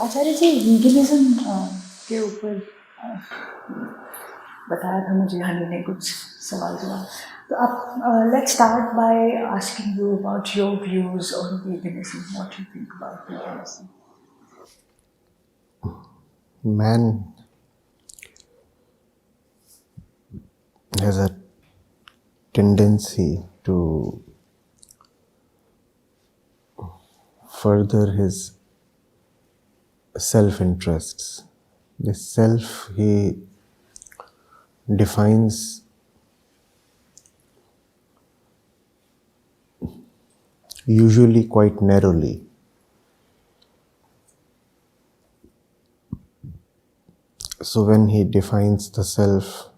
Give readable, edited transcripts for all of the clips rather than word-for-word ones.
आचार्य जी veganism के ऊपर बताया था मुझे हनी ने कुछ सवाल जवाब. तो आप let's start by asking you about your views on veganism. What you think about veganism? Man has a tendency to further his self-interests. The self he defines usually quite narrowly. So when he defines the self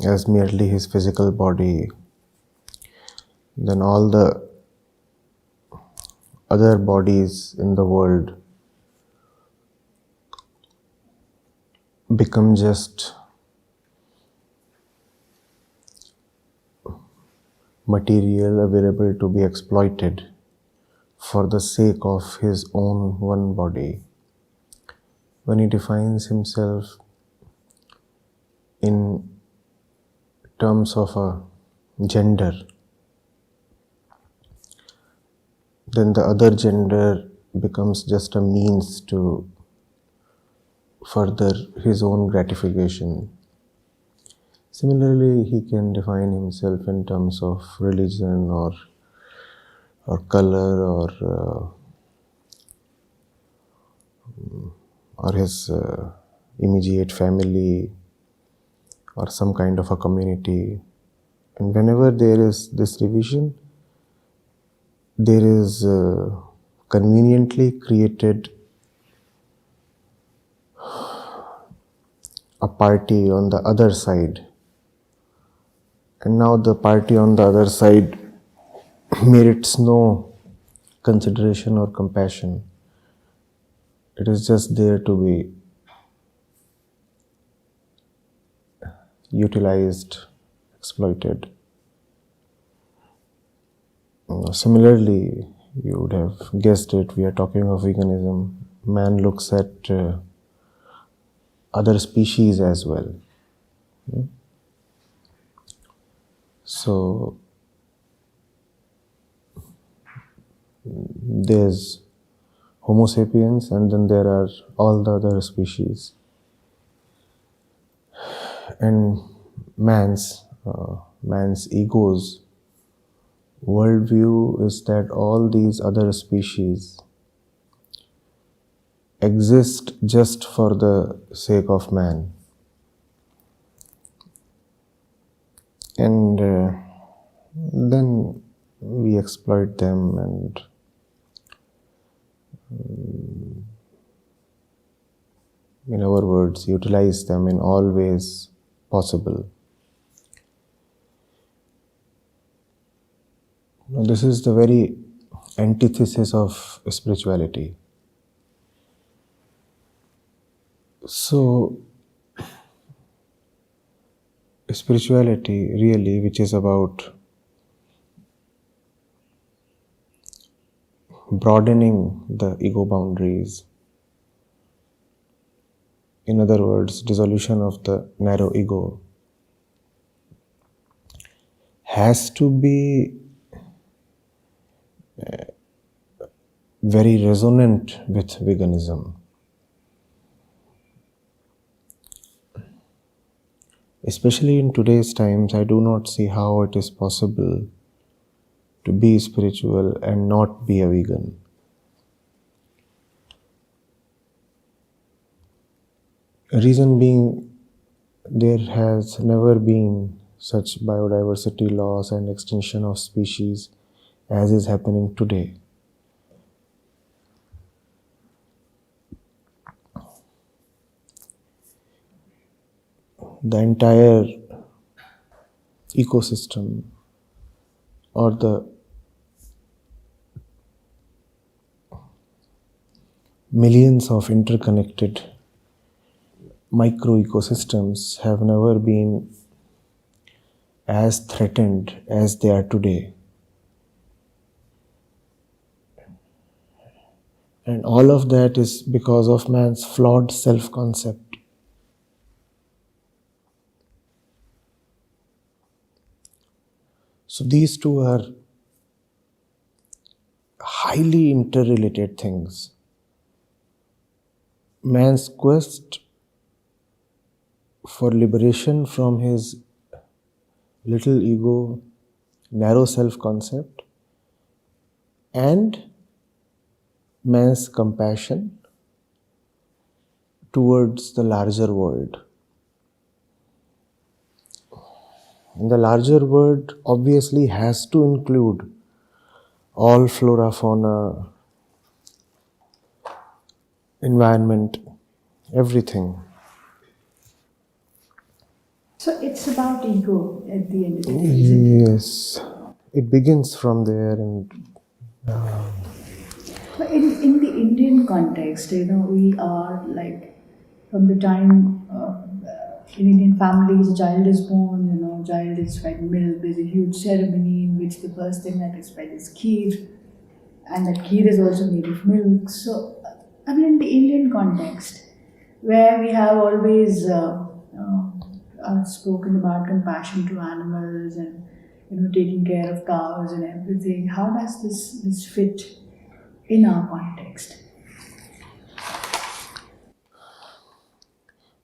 as merely his physical body, then all the other bodies in the world become just material available to be exploited for the sake of his own one body. When he defines himself in terms of a gender, then the other gender becomes just a means to further his own gratification. Similarly, he can define himself in terms of religion or color or his immediate family or some kind of a community. And whenever there is this division, there is conveniently created a party on the other side. And now the party on the other side merits no consideration or compassion. It is just there to be utilized, exploited. Similarly, you would have guessed it, we are talking of veganism. Man looks at other species as well. So, there's Homo sapiens and then there are all the other species. And man's ego's worldview is that all these other species exist just for the sake of man. And then we exploit them and in our words, utilize them in all ways possible. Now, this is the very antithesis of spirituality. So, spirituality really, which is about broadening the ego boundaries, in other words, dissolution of the narrow ego, has to be very resonant with veganism. Especially in today's times, I do not see how it is possible to be spiritual and not be a vegan. Reason being, there has never been such biodiversity loss and extinction of species as is happening today. The entire ecosystem or the millions of interconnected micro-ecosystems have never been as threatened as they are today. And all of that is because of man's flawed self-concept. So these two are highly interrelated things. Man's quest for liberation from his little ego, narrow self-concept, and man's compassion towards the larger world. And the larger world obviously has to include all flora, fauna, environment, everything. So it's about ego at the end of the day, isn't it? Yes, it begins from there, and But in the Indian context, we are like, from the time in Indian families, a child is born, child is fed milk. There's a huge ceremony in which the first thing that is fed is kheer, and that kheer is also made of milk. So, I mean, in the Indian context, where we have always spoken about compassion to animals and taking care of cows and everything, how does this fit in our context?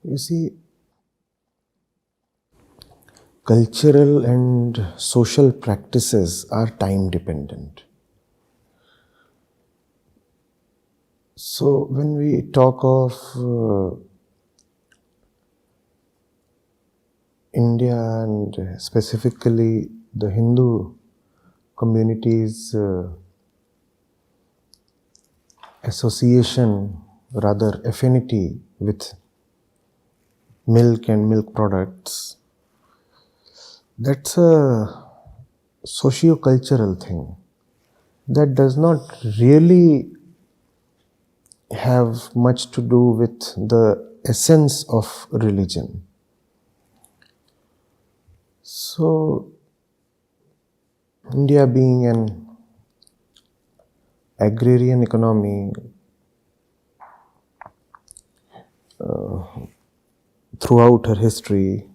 you see, cultural and social practices are time dependent. So when we talk of India and specifically the Hindu community's association, rather affinity with milk and milk products, that's a socio-cultural thing that does not really have much to do with the essence of religion. So, India being an agrarian economy, throughout her history,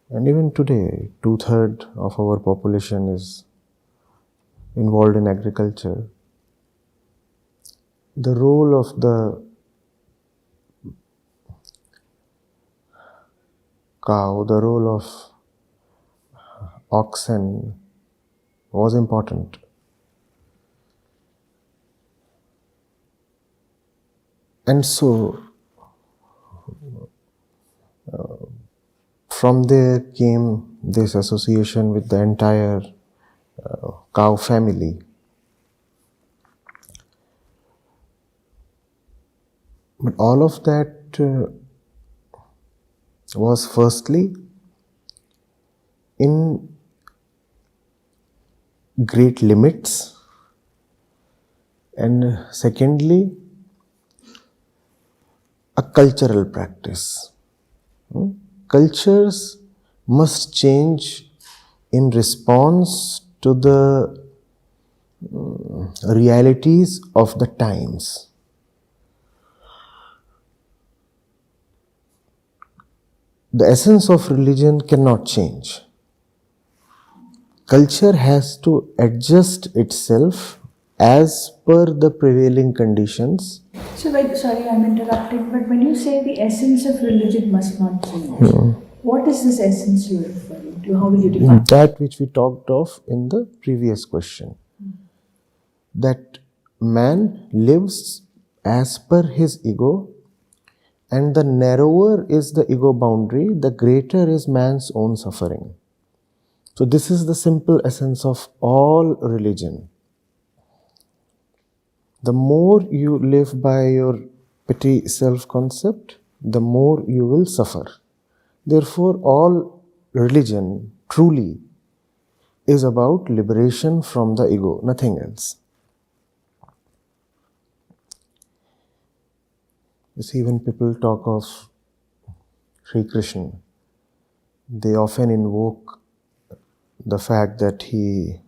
and even today, 2/3 of our population is involved in agriculture. The role of the cow, the role of oxen was important. And so, from there came this association with the entire cow family. But all of that was firstly in great limits, and secondly, a cultural practice. Cultures must change in response to the realities of the times. The essence of religion cannot change. Culture has to adjust itself as per the prevailing conditions. So, sorry, I'm interrupting, but when you say the essence of religion must not change, what is this essence you're referring to? How will you define it? That which we talked of in the previous question. That man lives as per his ego, and the narrower is the ego boundary, the greater is man's own suffering. So this is the simple essence of all religion. The more you live by your petty self-concept, the more you will suffer. Therefore, all religion truly is about liberation from the ego, nothing else. You see, when people talk of Sri Krishna, they often invoke the fact that he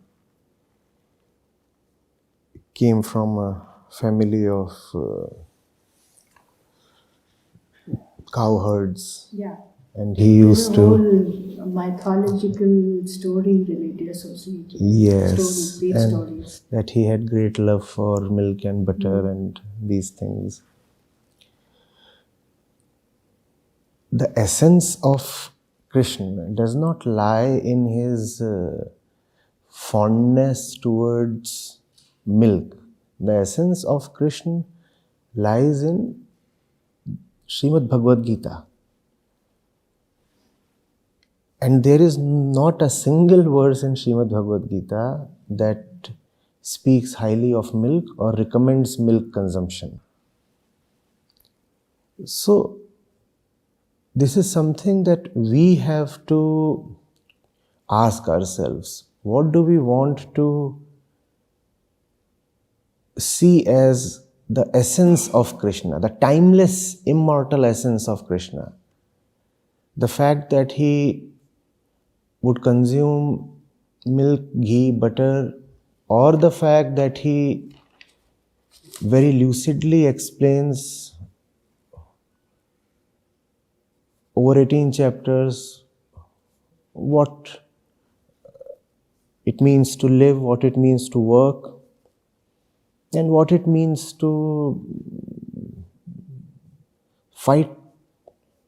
came from a family of cowherds. Yeah. And he There's used a to, whole mythological story related, associated. yes, Stories, great and stories. that he had great love for milk and butter and these things. The essence of Krishna does not lie in his fondness towards milk. The essence of Krishna lies in Srimad Bhagavad Gita. And there is not a single verse in Srimad Bhagavad Gita that speaks highly of milk or recommends milk consumption. So, this is something that we have to ask ourselves. What do we want to see as the essence of Krishna, the timeless, immortal essence of Krishna? The fact that he would consume milk, ghee, butter, or the fact that he very lucidly explains over 18 chapters what it means to live, what it means to work, and what it means to fight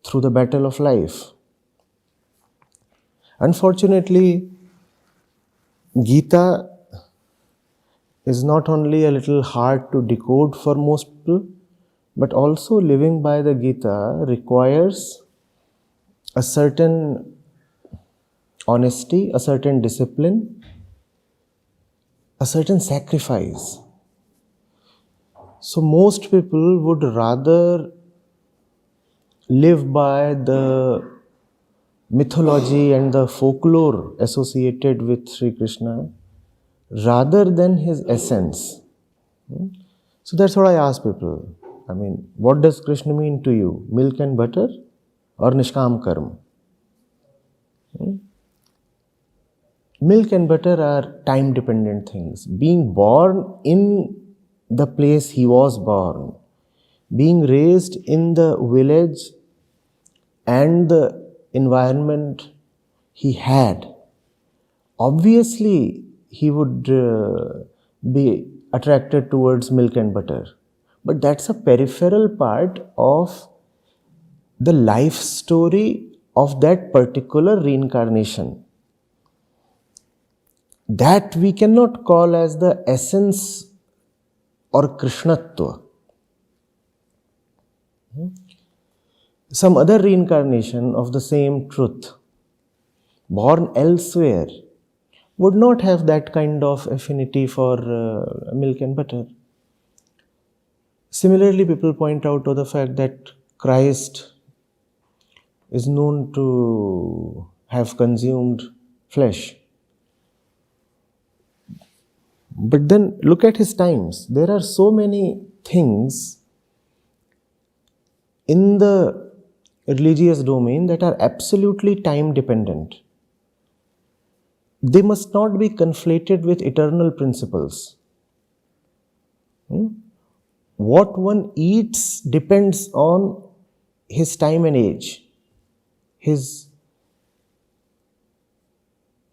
through the battle of life. Unfortunately, Gita is not only a little hard to decode for most people, but also living by the Gita requires a certain honesty, a certain discipline, a certain sacrifice. So most people would rather live by the mythology and the folklore associated with Sri Krishna rather than his essence. So that's what I ask people. I mean, what does Krishna mean to you? Milk and butter or Nishkam Karma? Milk and butter are time dependent things. Being born in the place he was born, being raised in the village and the environment he had, obviously he would be attracted towards milk and butter. But that's a peripheral part of the life story of that particular reincarnation. That we cannot call as the essence or Krishnatva. Some other reincarnation of the same truth, born elsewhere, would not have that kind of affinity for milk and butter. Similarly, people point out to the fact that Christ is known to have consumed flesh. But then look at his times. There are so many things in the religious domain that are absolutely time dependent. They must not be conflated with eternal principles. What one eats depends on his time and age, his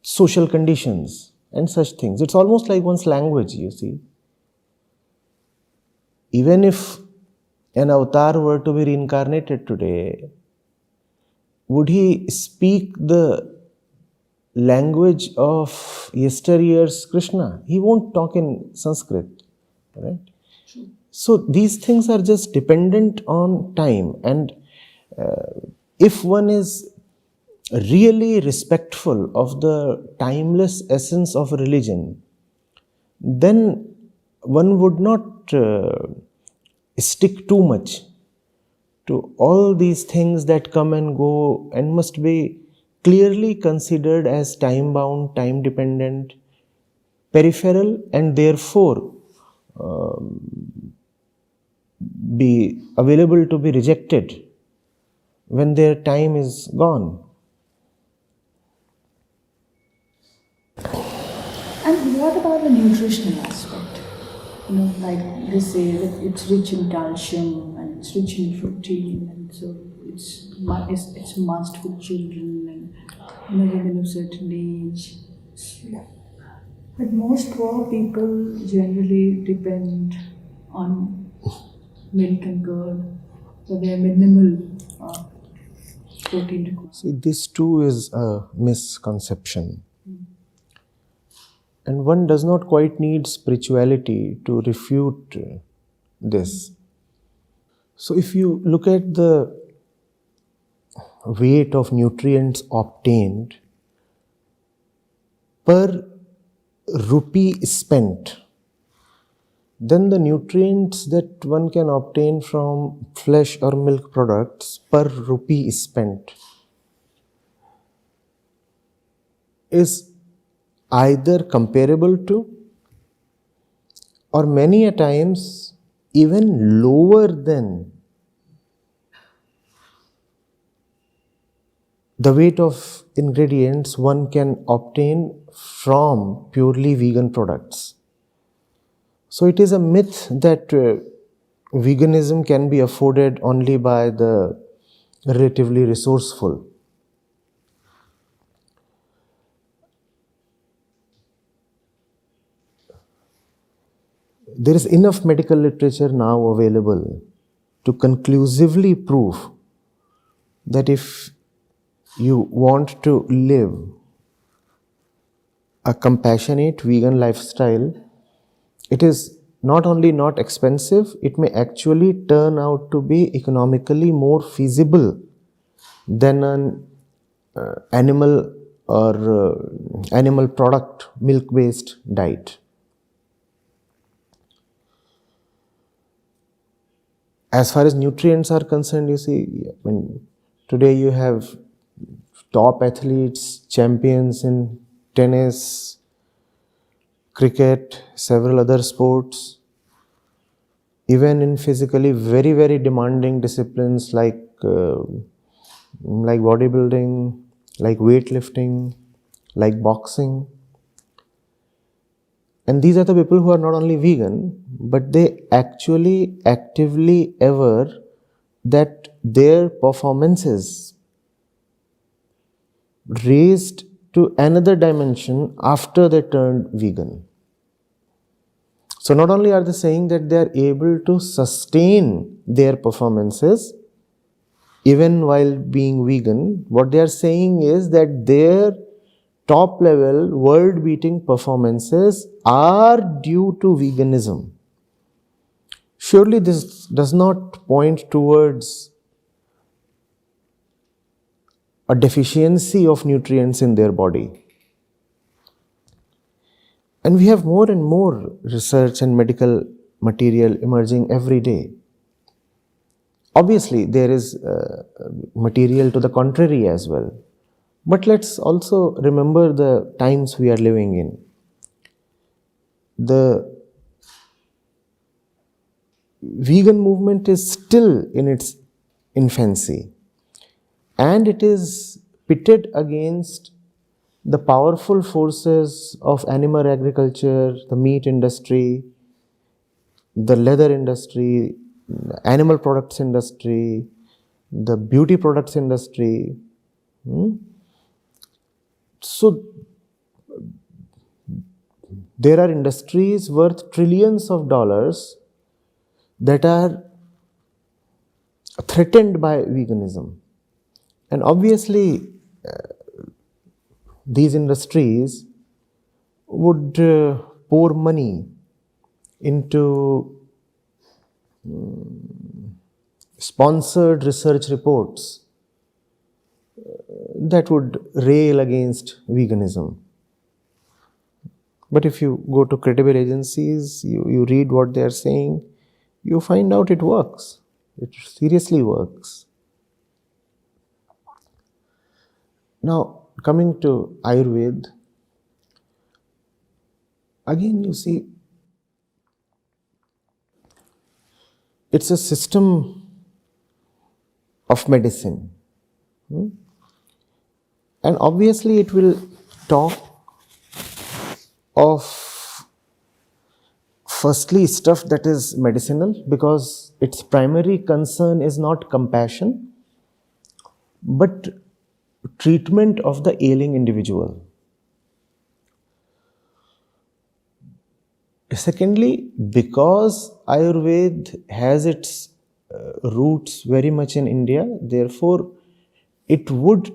social conditions, and such things. It's almost like one's language, you see. Even if an avatar were to be reincarnated today, would he speak the language of yesteryear's Krishna? He won't talk in Sanskrit, right? So these things are just dependent on time. And if one is really respectful of the timeless essence of religion, then one would not stick too much to all these things that come and go and must be clearly considered as time bound, time dependent, peripheral, and therefore be available to be rejected when their time is gone. And what about the nutritional aspect? like they say that it's rich in calcium and it's rich in protein, and so it's a must for children and women of certain age. But most poor people generally depend on milk and curd for their minimal protein requirement. See, this too is a misconception. And one does not quite need spirituality to refute this. So, if you look at the weight of nutrients obtained per rupee spent, then the nutrients that one can obtain from flesh or milk products per rupee spent is either comparable to or many a times even lower than the weight of ingredients one can obtain from purely vegan products. So it is a myth that veganism can be afforded only by the relatively resourceful. There is enough medical literature now available to conclusively prove that if you want to live a compassionate vegan lifestyle, it is not only not expensive, it may actually turn out to be economically more feasible than an animal or animal product milk based diet. As far as nutrients are concerned, you see, today you have top athletes, champions in tennis, cricket, several other sports, even in physically very, very demanding disciplines like bodybuilding, like weightlifting, like boxing. And these are the people who are not only vegan, but they actually actively aver that their performances raised to another dimension after they turned vegan. So not only are they saying that they are able to sustain their performances even while being vegan, what they are saying is that their top level world beating performances are due to veganism. Surely this does not point towards a deficiency of nutrients in their body. And we have more and more research and medical material emerging every day. Obviously, there is material to the contrary as well. But let's also remember the times we are living in. The vegan movement is still in its infancy, and it is pitted against the powerful forces of animal agriculture, the meat industry, the leather industry, the animal products industry, the beauty products industry. So there are industries worth trillions of dollars that are threatened by veganism. And obviously, these industries would pour money into sponsored research reports that would rail against veganism. But if you go to credible agencies, you read what they are saying, you find out it works. It seriously works. Now, coming to Ayurveda, again you see, it's a system of medicine. And obviously it will talk of firstly, stuff that is medicinal, because its primary concern is not compassion, but treatment of the ailing individual. Secondly, because Ayurveda has its roots very much in India, therefore, it would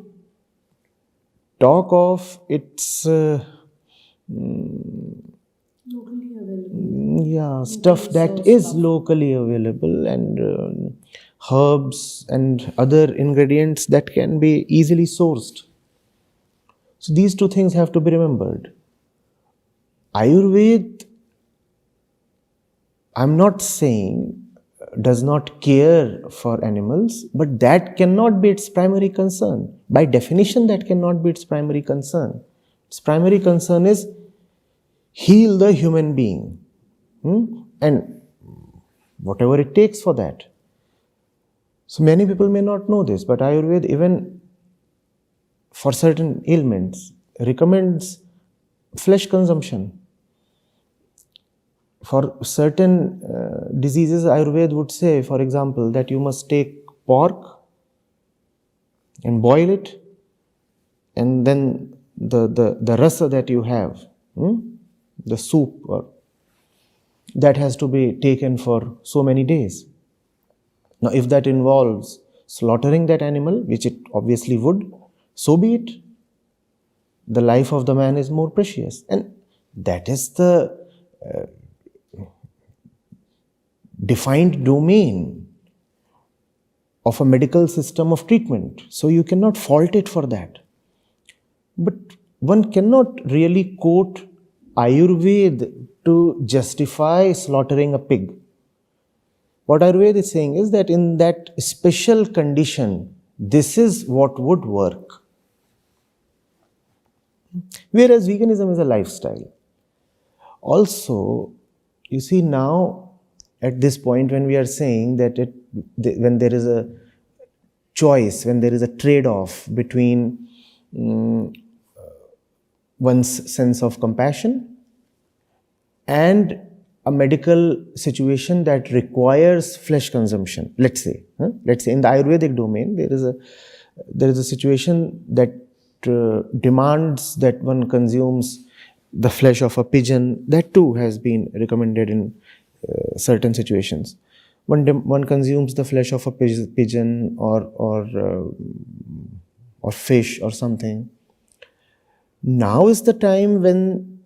talk of its Locally available. stuff that sourced is stuff. locally available, and herbs and other ingredients that can be easily sourced. So these two things have to be remembered. Ayurveda, I'm not saying does not care for animals, but that cannot be its primary concern. By definition, that cannot be its primary concern. Its primary concern is heal the human being, and whatever it takes for that. So many people may not know this, but Ayurveda, even for certain ailments, recommends flesh consumption. For certain diseases, Ayurveda would say, for example, that you must take pork and boil it, and then the rasa that you have, the soup, that has to be taken for so many days. Now, if that involves slaughtering that animal, which it obviously would, so be it. The life of the man is more precious. And that is the defined domain of a medical system of treatment. So you cannot fault it for that. But one cannot really quote Ayurveda to justify slaughtering a pig. What Ayurveda is saying is that in that special condition, this is what would work. Whereas veganism is a lifestyle. Also, you see, now at this point when we are saying that when there is a choice, when there is a trade-off between one's sense of compassion and a medical situation that requires flesh consumption, let's say in the Ayurvedic domain, there is a situation that demands that one consumes the flesh of a pigeon. That too has been recommended in certain situations. One consumes the flesh of a pigeon or fish or something. Now is the time when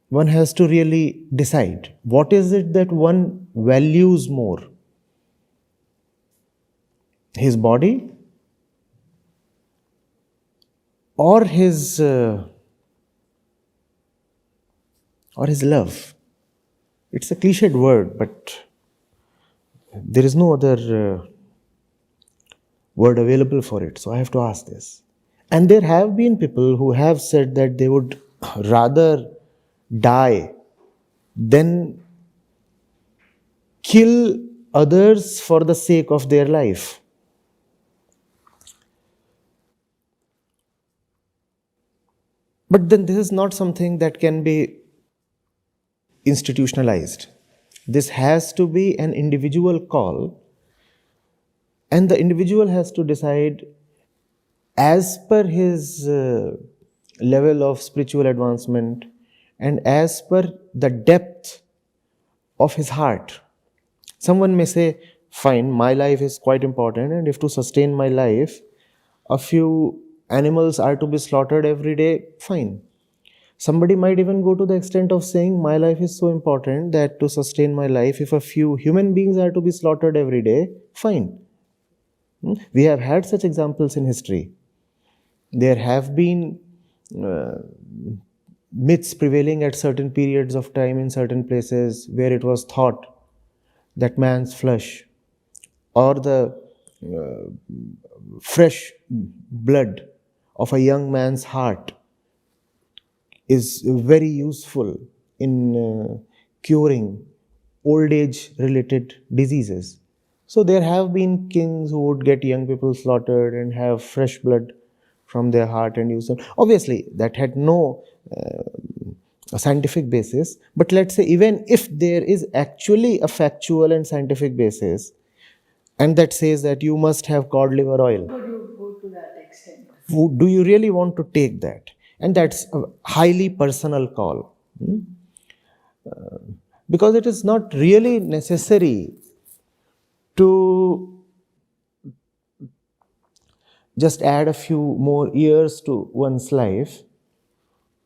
one has to really decide what is it that one values more, his body or his love. It's a cliched word, but there is no other word available for it. So I have to ask this. And there have been people who have said that they would rather die than kill others for the sake of their life. But then this is not something that can be institutionalized. This has to be an individual call, and the individual has to decide as per his level of spiritual advancement and as per the depth of his heart. Someone may say, fine, my life is quite important, and if to sustain my life, a few animals are to be slaughtered every day, fine. Somebody might even go to the extent of saying, my life is so important that to sustain my life, if a few human beings are to be slaughtered every day, fine. We have had such examples in history. There have been myths prevailing at certain periods of time in certain places where it was thought that man's flesh or the fresh blood of a young man's heart is very useful in curing old age related diseases. So there have been kings who would get young people slaughtered and have fresh blood from their heart and use them. Obviously, that had no a scientific basis. But let's say even if there is actually a factual and scientific basis, and that says that you must have cod liver oil, Would you go to that extent? do you really want to take that? And that's a highly personal call. Because it is not really necessary to just add a few more years to one's life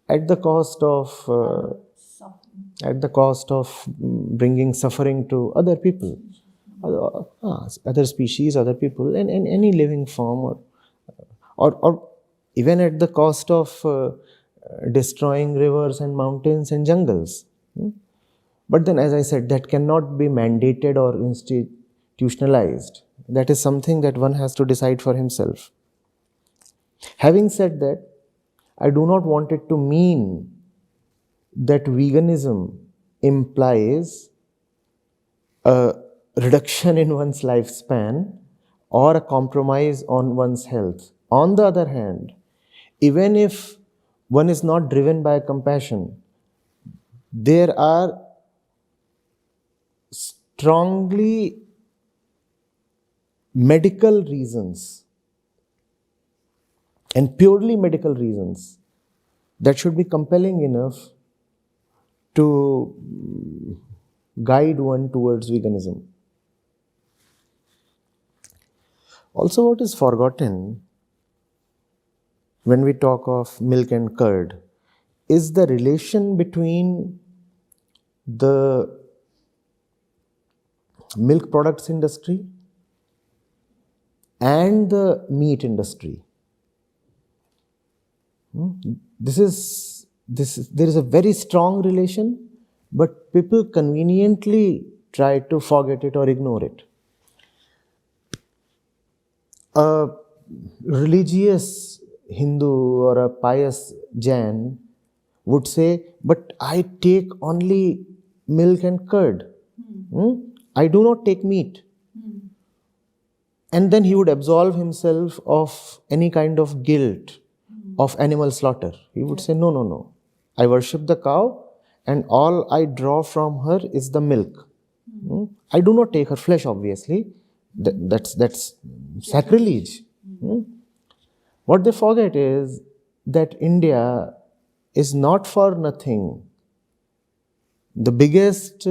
at the cost of bringing suffering to other people, other species, other people, and any living form, or even at the cost of destroying rivers and mountains and jungles. But then, as I said, that cannot be mandated or institutionalized. That is something that one has to decide for himself. Having said that, I do not want it to mean that veganism implies a reduction in one's lifespan or a compromise on one's health. On the other hand, even if one is not driven by compassion, there are strongly medical reasons and purely medical reasons that should be compelling enough to guide one towards veganism. Also, what is forgotten when we talk of milk and curd is the relation between the milk products industry and the meat industry. There is a very strong relation, but people conveniently try to forget it or ignore it. A religious Hindu or a pious Jain would say, but I take only milk and curd. I do not take meat. And then he would absolve himself of any kind of guilt of animal slaughter. He would say, no. I worship the cow and all I draw from her is the milk. I do not take her flesh, obviously. That's sacrilege. What they forget is that India is not for nothing the biggest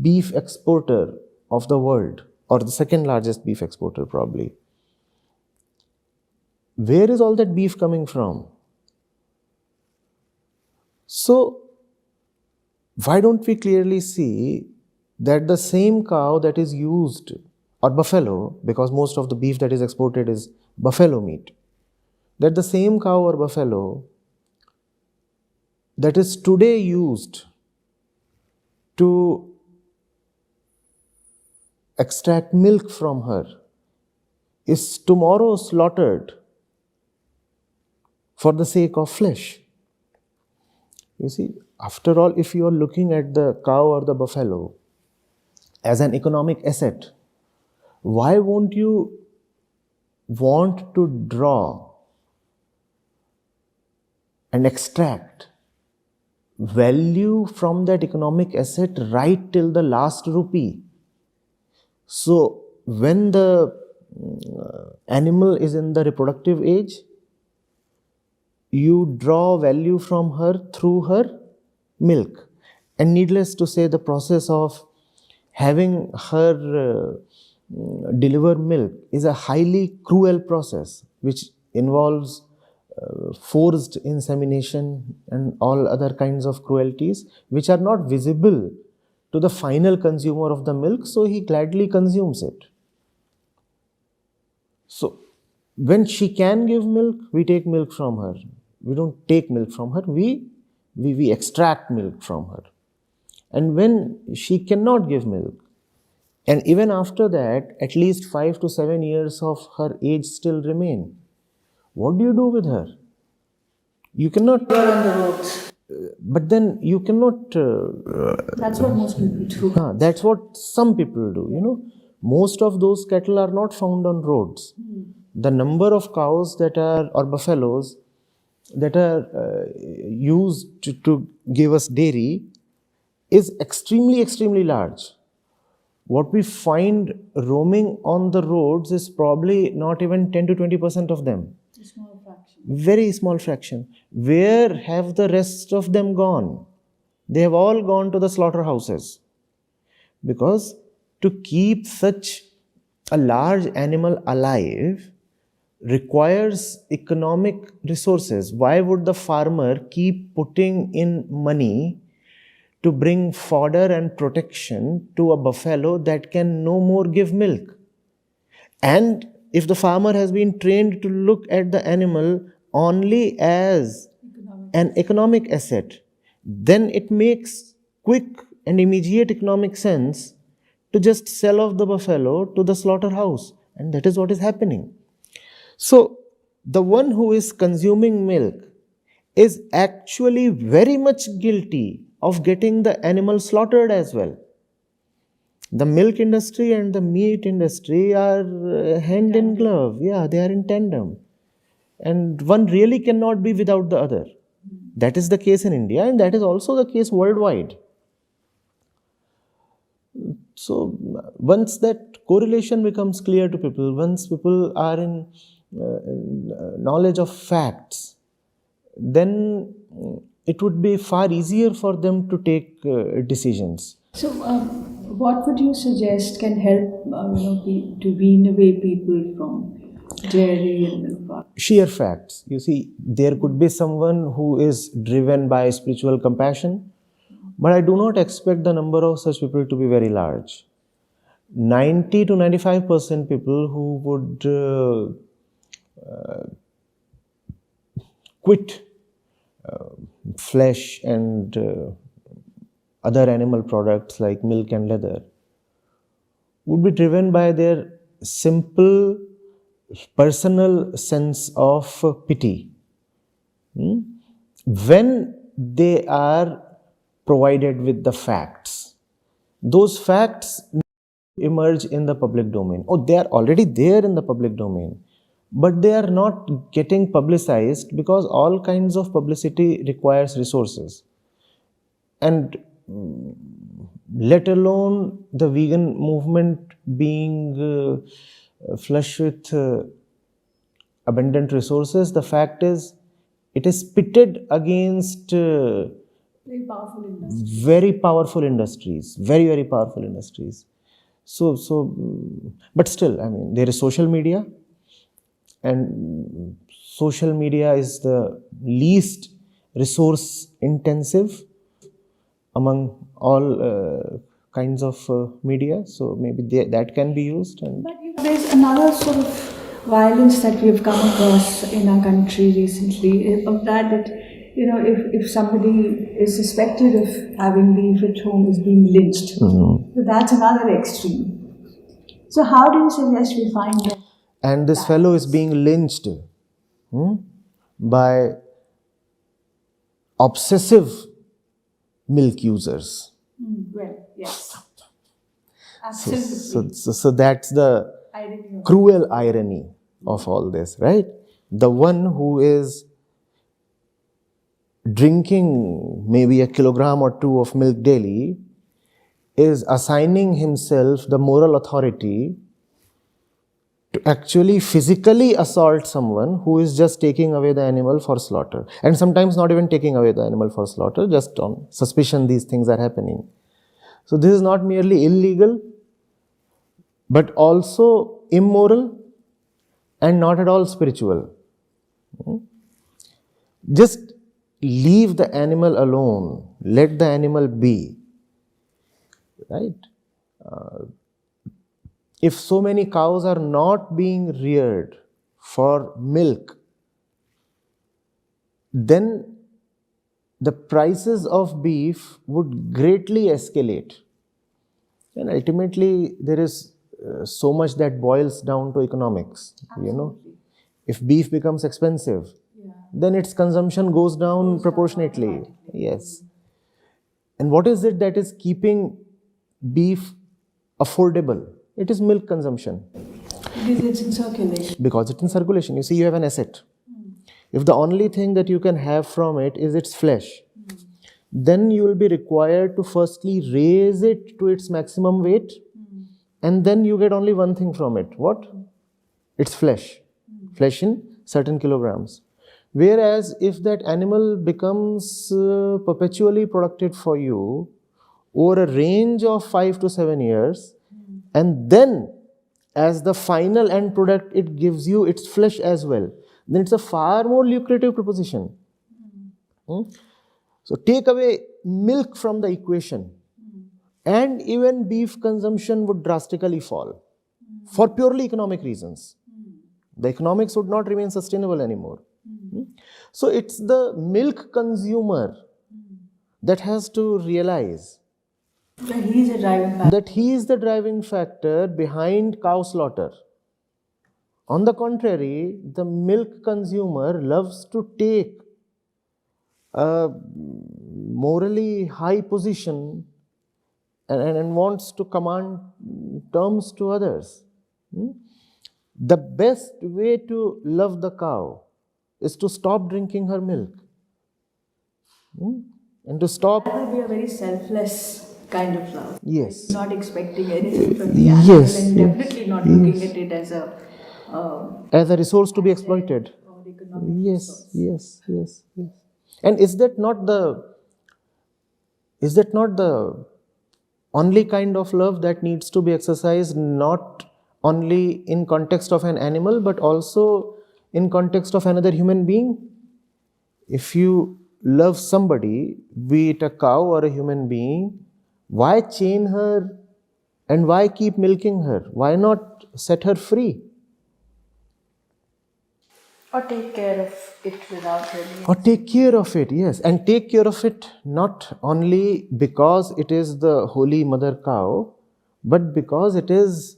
beef exporter of the world, or the second largest beef exporter probably. Where is all that beef coming from? So, why don't we clearly see that the same cow that is used, or buffalo, because most of the beef that is exported is buffalo meat, that the same cow or buffalo that is today used to extract milk from her is tomorrow slaughtered for the sake of flesh. You see, after all, if you are looking at the cow or the buffalo as an economic asset, why won't you want to draw and extract value from that economic asset right till the last rupee? So, when the animal is in the reproductive age, you draw value from her through her milk. And needless to say, the process of having her deliver milk is a highly cruel process which involves forced insemination and all other kinds of cruelties which are not visible to the final consumer of the milk, so he gladly consumes it. So, when she can give milk, we take milk from her. We don't take milk from her, we extract milk from her. And when she cannot give milk, and even after that, at least 5 to 7 years of her age still remain, what do you do with her? You cannot... You're on the roads. But then you cannot... That's what most people do. That's what some people do, you know. Most of those cattle are not found on roads. The number of cows that are, or buffaloes, that are used to give us dairy is extremely, extremely large. What we find roaming on the roads is probably not even 10 to 20% of them. A small fraction. Very small fraction. Where have the rest of them gone? They have all gone to the slaughterhouses. Because to keep such a large animal alive requires economic resources. Why would the farmer keep putting in money to bring fodder and protection to a buffalo that can no more give milk? And if the farmer has been trained to look at the animal only as an economic asset, then it makes quick and immediate economic sense to just sell off the buffalo to the slaughterhouse. And that is what is happening. So, the one who is consuming milk is actually very much guilty of getting the animal slaughtered as well. The milk industry and the meat industry are hand in glove. Yeah, they are in tandem. And one really cannot be without the other. That is the case in India, and that is also the case worldwide. So, once that correlation becomes clear to people, once people are in knowledge of facts, then it would be far easier for them to take decisions. So, what would you suggest can help to wean away people from dairy and milk products? Sheer facts. You see, there could be someone who is driven by spiritual compassion, but I do not expect the number of such people to be very large. 90 to 95% people who would quit flesh and other animal products like milk and leather would be driven by their simple personal sense of pity. When they are provided with the facts, those facts emerge in the public domain. Oh, they are already there in the public domain, but they are not getting publicized because all kinds of publicity requires resources. And let alone the vegan movement being flush with abundant resources, the fact is it is pitted against Very powerful industry. very powerful industries, very, very powerful industries. But still, I mean, there is social media, and social media is the least resource intensive among all kinds of media. So maybe that can be used. And But there's another sort of violence that we've come across in our country recently, of that if somebody is suspected of having beef at home is being lynched. So that's another extreme. So how do you suggest we find that? and this fellow is being lynched by obsessive milk users. Well, yes. Absolutely. So that's the Irony of cruel irony of all this, right? The one who is drinking maybe a kilogram or two of milk daily is assigning himself the moral authority to actually physically assault someone who is just taking away the animal for slaughter. And sometimes not even taking away the animal for slaughter, just on suspicion these things are happening. So this is not merely illegal, but also immoral and not at all spiritual. Just leave the animal alone. Let the animal be. Right? If so many cows are not being reared for milk, then the prices of beef would greatly escalate. And ultimately, there is so much that boils down to economics. If beef becomes expensive, then its consumption goes down proportionately. Yes. And what is it that is keeping beef affordable? It is milk consumption. Because it's in circulation. Because it's in circulation. You see, you have an asset. if the only thing that you can have from it is its flesh, then you will be required to firstly raise it to its maximum weight, and then you get only one thing from it. What? Its flesh. Flesh in certain kilograms. Whereas if that animal becomes perpetually productive for you over a range of 5 to 7 years, and then as the final end product it gives you its flesh as well, then it's a far more lucrative proposition. So take away milk from the equation, and even beef consumption would drastically fall for purely economic reasons. The economics would not remain sustainable anymore. So it's the milk consumer that has to realize that he is a driving factor. that he is the driving factor behind cow slaughter. On the contrary, the milk consumer loves to take a morally high position and wants to command terms to others. The best way to love the cow is to stop drinking her milk. And to stop. That will be a very selfless kind of love. Yes. Not expecting anything from the animal, Yes, and yes, definitely not looking at it as a resource to be exploited. or economic Yes, yes, yes, yes. And is that not the only kind of love that needs to be exercised, not only in context of an animal but also in context of another human being? If you love somebody, be it a cow or a human being, why chain her and why keep milking her? Why not set her free? Or take care of it without really. Or take care of it, yes. And take care of it not only because it is the holy mother cow, but because it is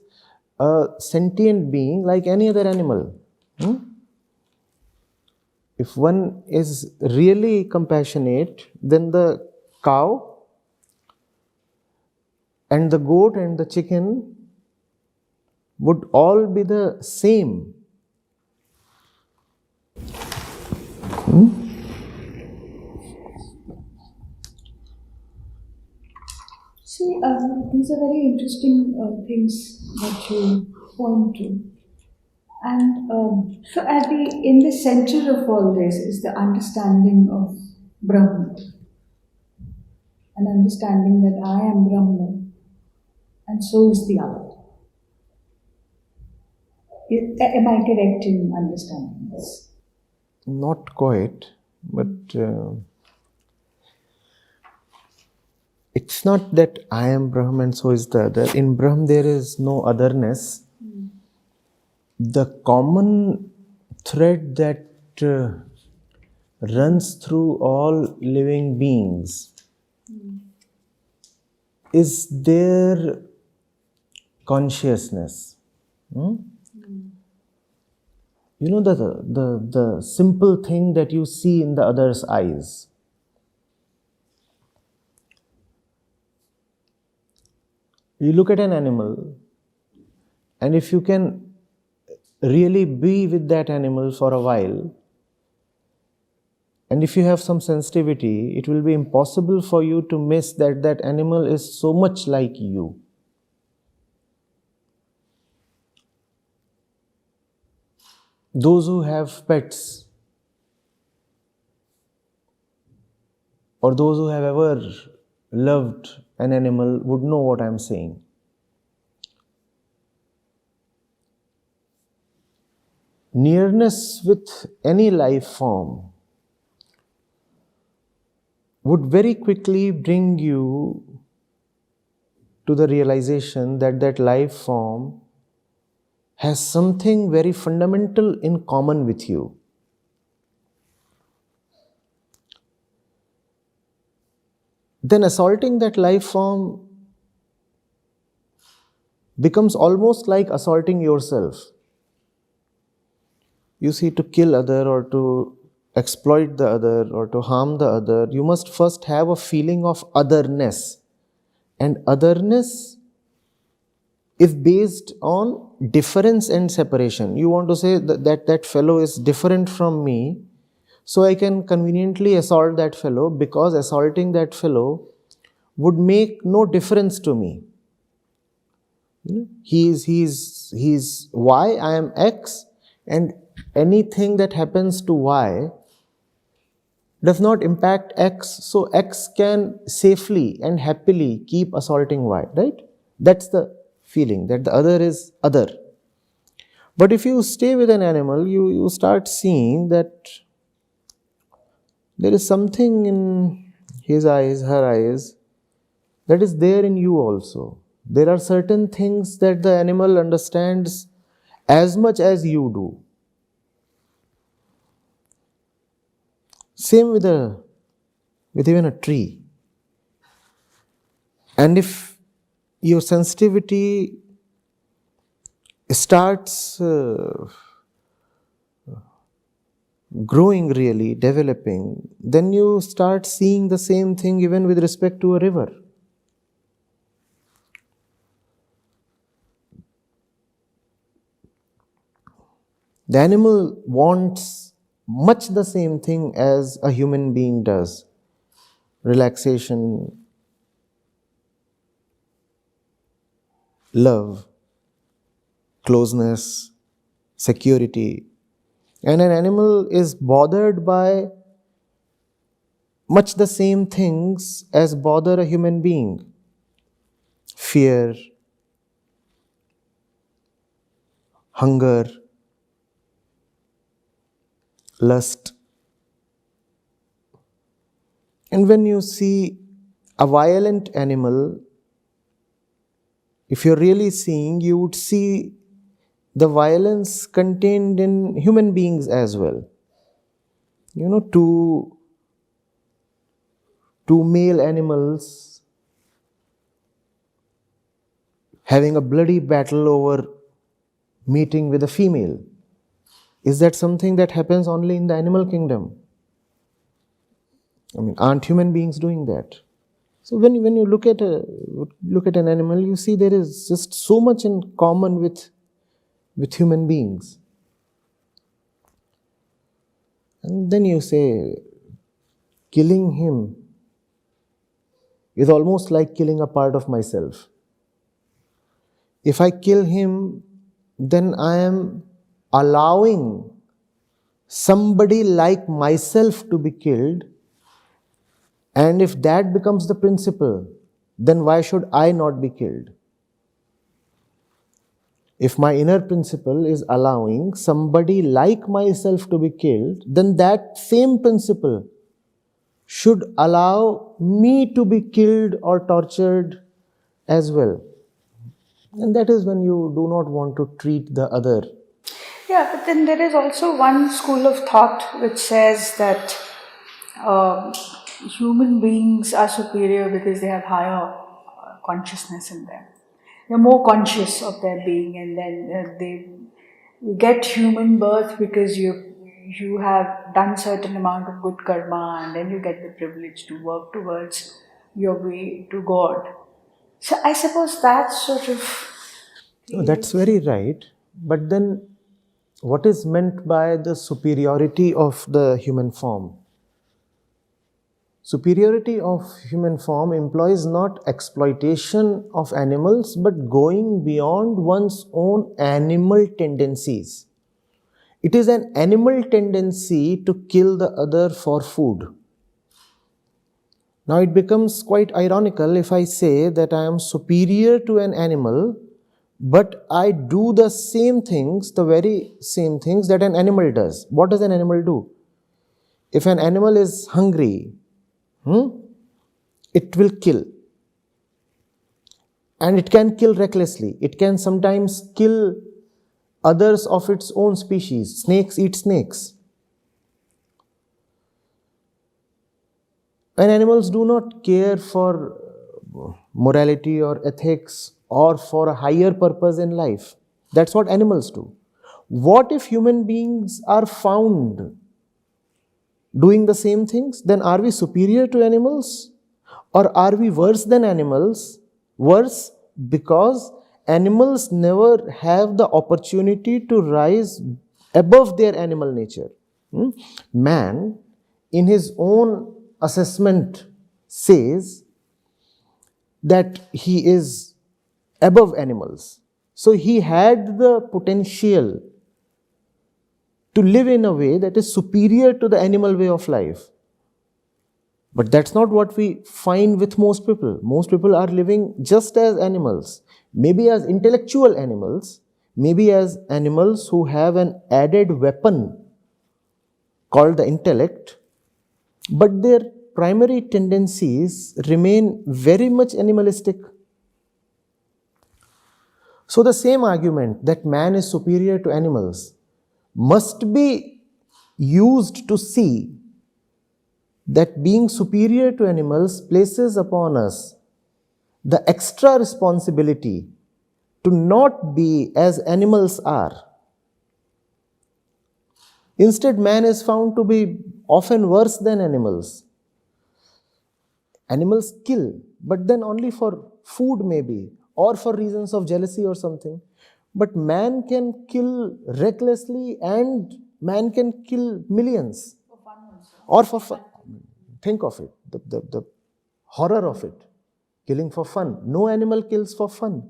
a sentient being like any other animal. If one is really compassionate, then the cow and the goat and the chicken would all be the same. See, these are very interesting things that you point to. And so in the center of all this is the understanding of Brahman. An understanding that I am Brahman and so is the other. Am I correct in understanding this? Not quite, but it's not that I am Brahm and so is the other. In Brahm there is no otherness. The common thread that runs through all living beings is their consciousness. You know, the simple thing that you see in the other's eyes. You look at an animal, and if you can really be with that animal for a while, and if you have some sensitivity, it will be impossible for you to miss that that animal is so much like you. Those who have pets, or those who have ever loved an animal would know what I am saying. Nearness with any life form would very quickly bring you to the realization that that life form has something very fundamental in common with you. Then assaulting that life form becomes almost like assaulting yourself. You see, to kill other or to exploit the other or to harm the other, you must first have a feeling of otherness. And otherness is based on difference and separation. You want to say that fellow is different from me, So I can conveniently assault that fellow, because assaulting that fellow would make no difference to me. He's Y, I am X, and anything that happens to Y does not impact X, so X can safely and happily keep assaulting Y, right? That's the feeling, that the other is other. But if you stay with an animal, you start seeing that there is something in his eyes, her eyes, that is there in you also. There are certain things that the animal understands as much as you do. Same with even a tree. And if your sensitivity starts growing, really developing, then you start seeing the same thing even with respect to a river. The animal wants much the same thing as a human being does: relaxation, love, closeness, security. And an animal is bothered by much the same things as bother a human being: fear, hunger, lust. And when you see a violent animal, if you're really seeing, you would see the violence contained in human beings as well. Two male animals having a bloody battle over meeting with a female. Is that something that happens only in the animal kingdom? I mean, aren't human beings doing that? So when you look at an animal, you see there is just so much in common with human beings. And then you say, killing him is almost like killing a part of myself. If I kill him, then I am allowing somebody like myself to be killed. And if that becomes the principle, then why should I not be killed? If my inner principle is allowing somebody like myself to be killed, then that same principle should allow me to be killed or tortured as well. And that is when you do not want to treat the other. Yeah, but then there is also one school of thought which says that um, human beings are superior because they have higher consciousness in them. They're more conscious of their being, and then you get human birth because you have done certain amount of good karma, and then you get the privilege to work towards your way to God. So I suppose that's sort of. No, that's very right. But then, what is meant by the superiority of the human form? Superiority of human form implies not exploitation of animals, but going beyond one's own animal tendencies. It is an animal tendency to kill the other for food. Now it becomes quite ironical if I say that I am superior to an animal, but I do the same things, the very same things that an animal does. What does an animal do? If an animal is hungry, it will kill. And it can kill recklessly. It can sometimes kill others of its own species. Snakes eat snakes. And animals do not care for morality or ethics or for a higher purpose in life. That's what animals do. What if human beings are found doing the same things? Then are we superior to animals? Or are we worse than animals? Worse because animals never have the opportunity to rise above their animal nature. Hmm? Man, in his own assessment, says that he is above animals. So he had the potential to live in a way that is superior to the animal way of life. But that's not what we find with most people. Most people are living just as animals, maybe as intellectual animals, maybe as animals who have an added weapon called the intellect, but their primary tendencies remain very much animalistic. So, the same argument that man is superior to animals must be used to see that being superior to animals places upon us the extra responsibility to not be as animals are. Instead, man is found to be often worse than animals. Animals kill, but then only for food, maybe, or for reasons of jealousy or something. But man can kill recklessly, and man can kill millions. For fun also. Or for fun. Think of it, the horror of it. Killing for fun. No animal kills for fun.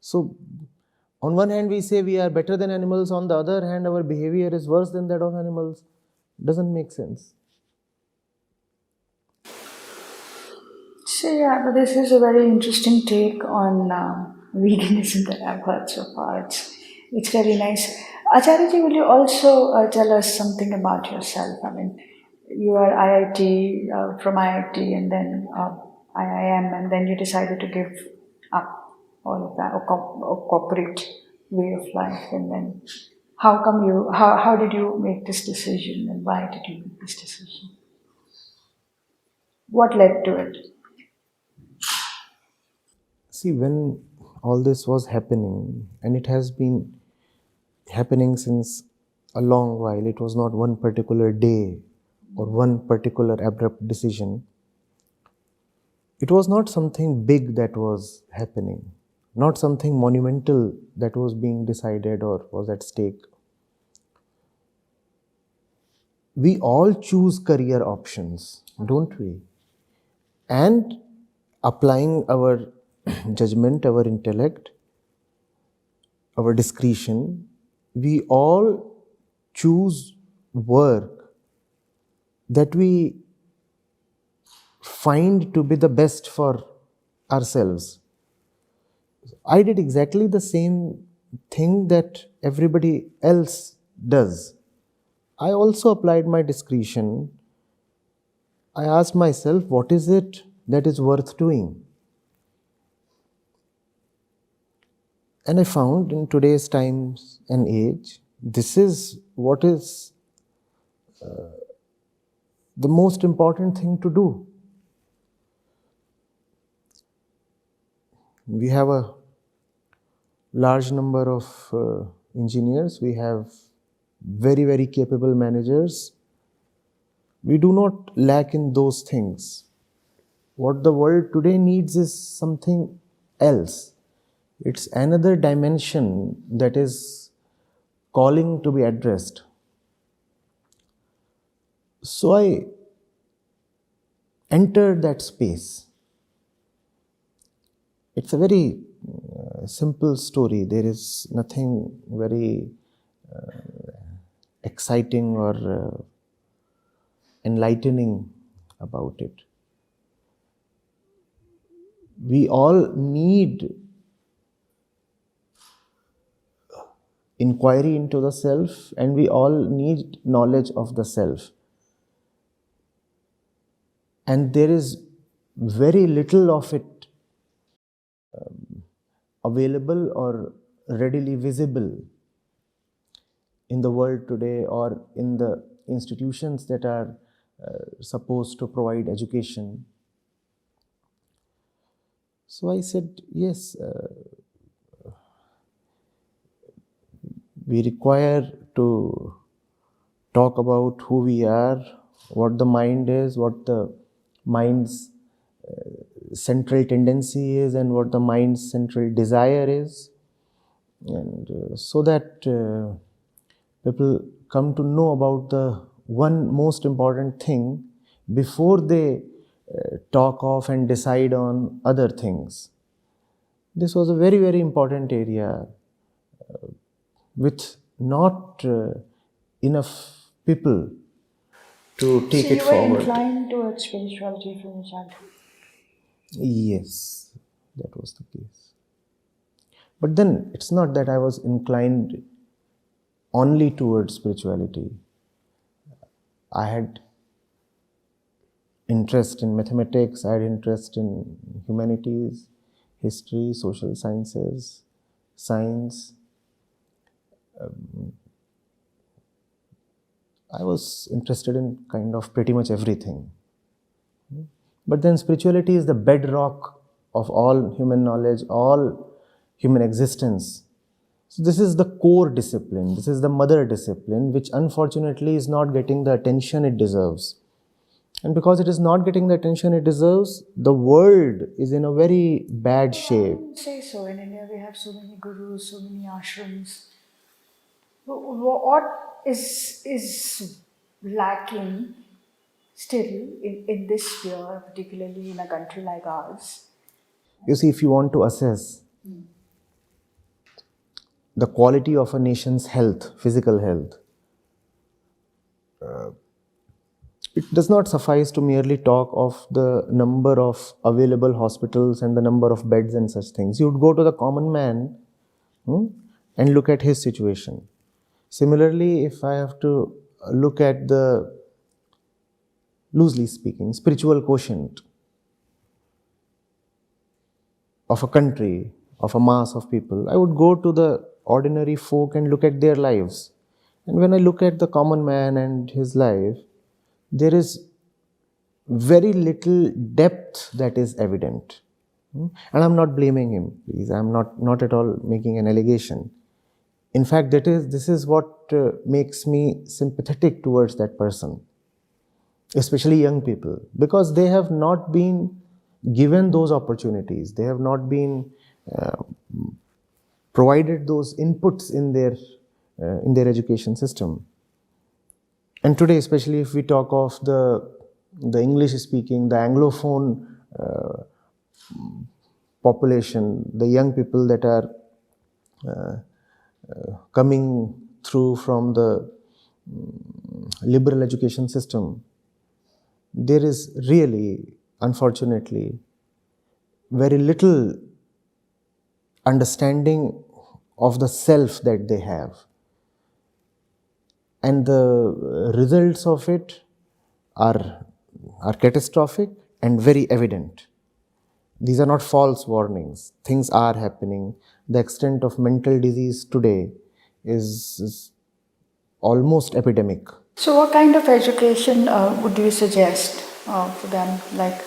So, on one hand, we say we are better than animals, on the other hand, our behavior is worse than that of animals. Doesn't make sense. So yeah, but this is a very interesting take on veganism that I've heard so far. It's very nice. Acharya, will you also tell us something about yourself? I mean, you are IIT from IIT, and then IIM, and then you decided to give up all of that, or corporate way of life, and then how did you make this decision, and why did you make this decision? What led to it? See, when all this was happening, and it has been happening since a long while, it was not one particular day or one particular abrupt decision. It was not something big that was happening, not something monumental that was being decided or was at stake. We all choose career options, don't we? And applying our judgment, our intellect, our discretion, we all choose work that we find to be the best for ourselves. I did exactly the same thing that everybody else does. I also applied my discretion. I asked myself, what is it that is worth doing? And I found in today's times and age, this is what is the most important thing to do. We have a large number of engineers, we have very, very capable managers. We do not lack in those things. What the world today needs is something else. It's another dimension that is calling to be addressed. So I entered that space. It's a very simple story. There is nothing very exciting or enlightening about it. We all need inquiry into the self, and we all need knowledge of the self. And there is very little of it available or readily visible in the world today or in the institutions that are supposed to provide education. So I said, yes, we require to talk about who we are, what the mind is, what the mind's central tendency is, and what the mind's central desire is. And so that people come to know about the one most important thing before they talk of and decide on other things. This was a very, very important area with not enough people to take So it you were forward. inclined towards spirituality from your childhood. Yes, that was the case. But then it's not that I was inclined only towards spirituality. I had interest in mathematics, I had interest in humanities, history, social sciences, science. I was interested in kind of pretty much everything. But then spirituality is the bedrock of all human knowledge, all human existence. So this is the core discipline, this is the mother discipline, which unfortunately is not getting the attention it deserves. And because it is not getting the attention it deserves, the world is in a very bad shape. I wouldn't say so. In India, we have so many gurus, so many ashrams. What is lacking still in this sphere, particularly in a country like ours? You see, if you want to assess the quality of a nation's health, physical health, it does not suffice to merely talk of the number of available hospitals and the number of beds and such things. You would go to the common man and look at his situation. Similarly, if I have to look at the, loosely speaking, spiritual quotient of a country, of a mass of people, I would go to the ordinary folk and look at their lives. And when I look at the common man and his life, there is very little depth that is evident. And I'm not blaming him, please. I'm not at all making an allegation. In fact, this is what makes me sympathetic towards that person, especially young people, because they have not been given those opportunities. They have not been provided those inputs in their education system. And today, especially if we talk of the English speaking, the Anglophone population, the young people that are coming through from the liberal education system, there is really, unfortunately, very little understanding of the self that they have. And the results of it are catastrophic and very evident. These are not false warnings. Things are happening. The extent of mental disease today is almost epidemic. So, what kind of education would you suggest for them? Like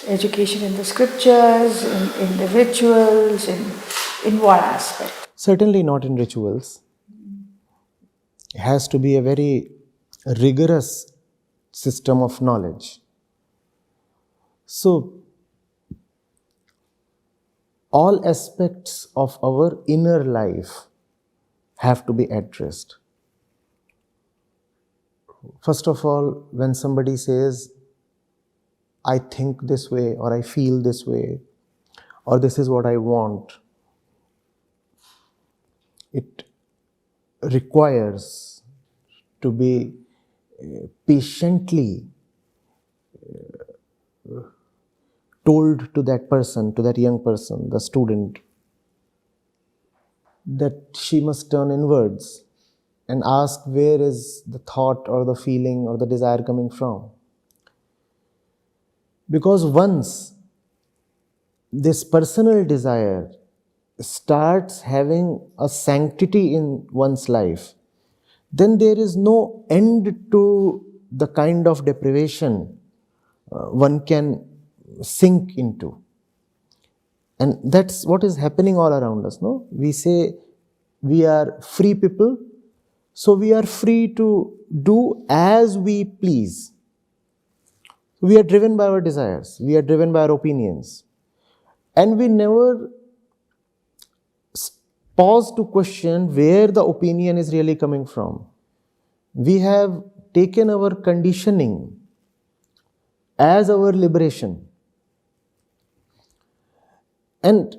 education in the scriptures, in the rituals, in what aspect? Certainly not in rituals. It has to be a very rigorous system of knowledge. So, all aspects of our inner life have to be addressed. First of all, when somebody says, I think this way, or I feel this way, or this is what I want, it requires to be patiently told to that person, to that young person, the student, that she must turn inwards and ask where is the thought or the feeling or the desire coming from. Because once this personal desire starts having a sanctity in one's life, then there is no end to the kind of deprivation one can sink into. And that's what is happening all around us, no? We say we are free people, so we are free to do as we please. We are driven by our desires, we are driven by our opinions. And we never pause to question where the opinion is really coming from. We have taken our conditioning as our liberation. And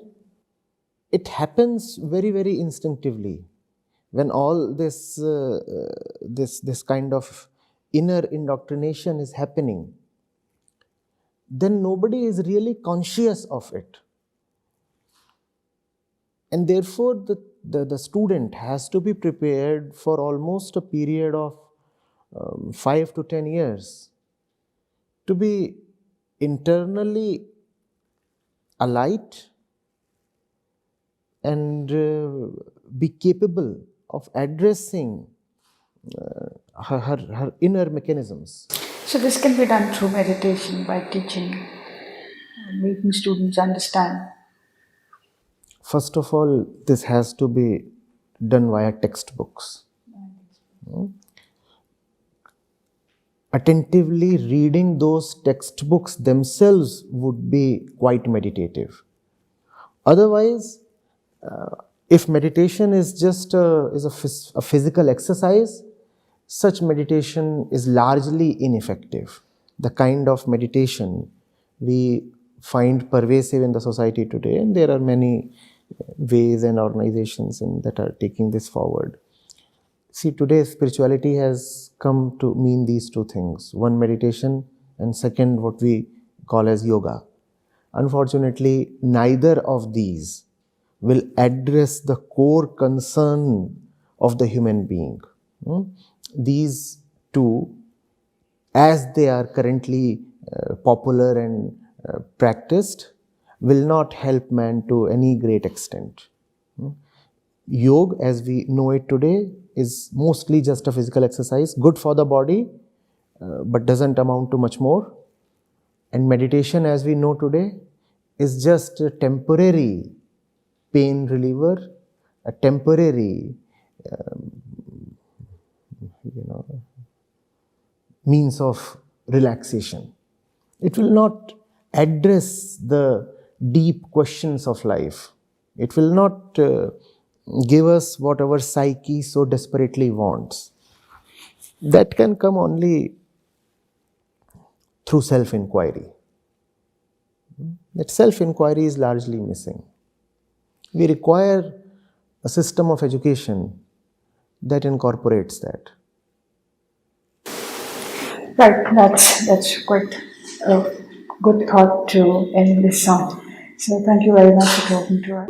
it happens very, very instinctively. When all this kind of inner indoctrination is happening, then nobody is really conscious of it. And therefore, the student has to be prepared for almost a period of 5 to 10 years to be internally alight and be capable of addressing her inner mechanisms. So this can be done through meditation, by teaching, making students understand. First of all, this has to be done via textbooks. Attentively reading those textbooks themselves would be quite meditative. Otherwise, if meditation is just a physical exercise, such meditation is largely ineffective. The kind of meditation we find pervasive in the society today, and there are many ways and organizations that are taking this forward. See, today spirituality has come to mean these two things. One, meditation, and second, what we call as yoga. Unfortunately, neither of these will address the core concern of the human being. These two, as they are currently popular and practiced, will not help man to any great extent. Yoga, as we know it today, is mostly just a physical exercise, good for the body, but doesn't amount to much more. And meditation, as we know today, is just a temporary pain reliever, a temporary means of relaxation. It will not address the deep questions of life. It will not give us what our psyche so desperately wants. That can come only through self-inquiry. That self-inquiry is largely missing. We require a system of education that incorporates that. Right, that's quite a good thought to end this on. So thank you very much for talking to us.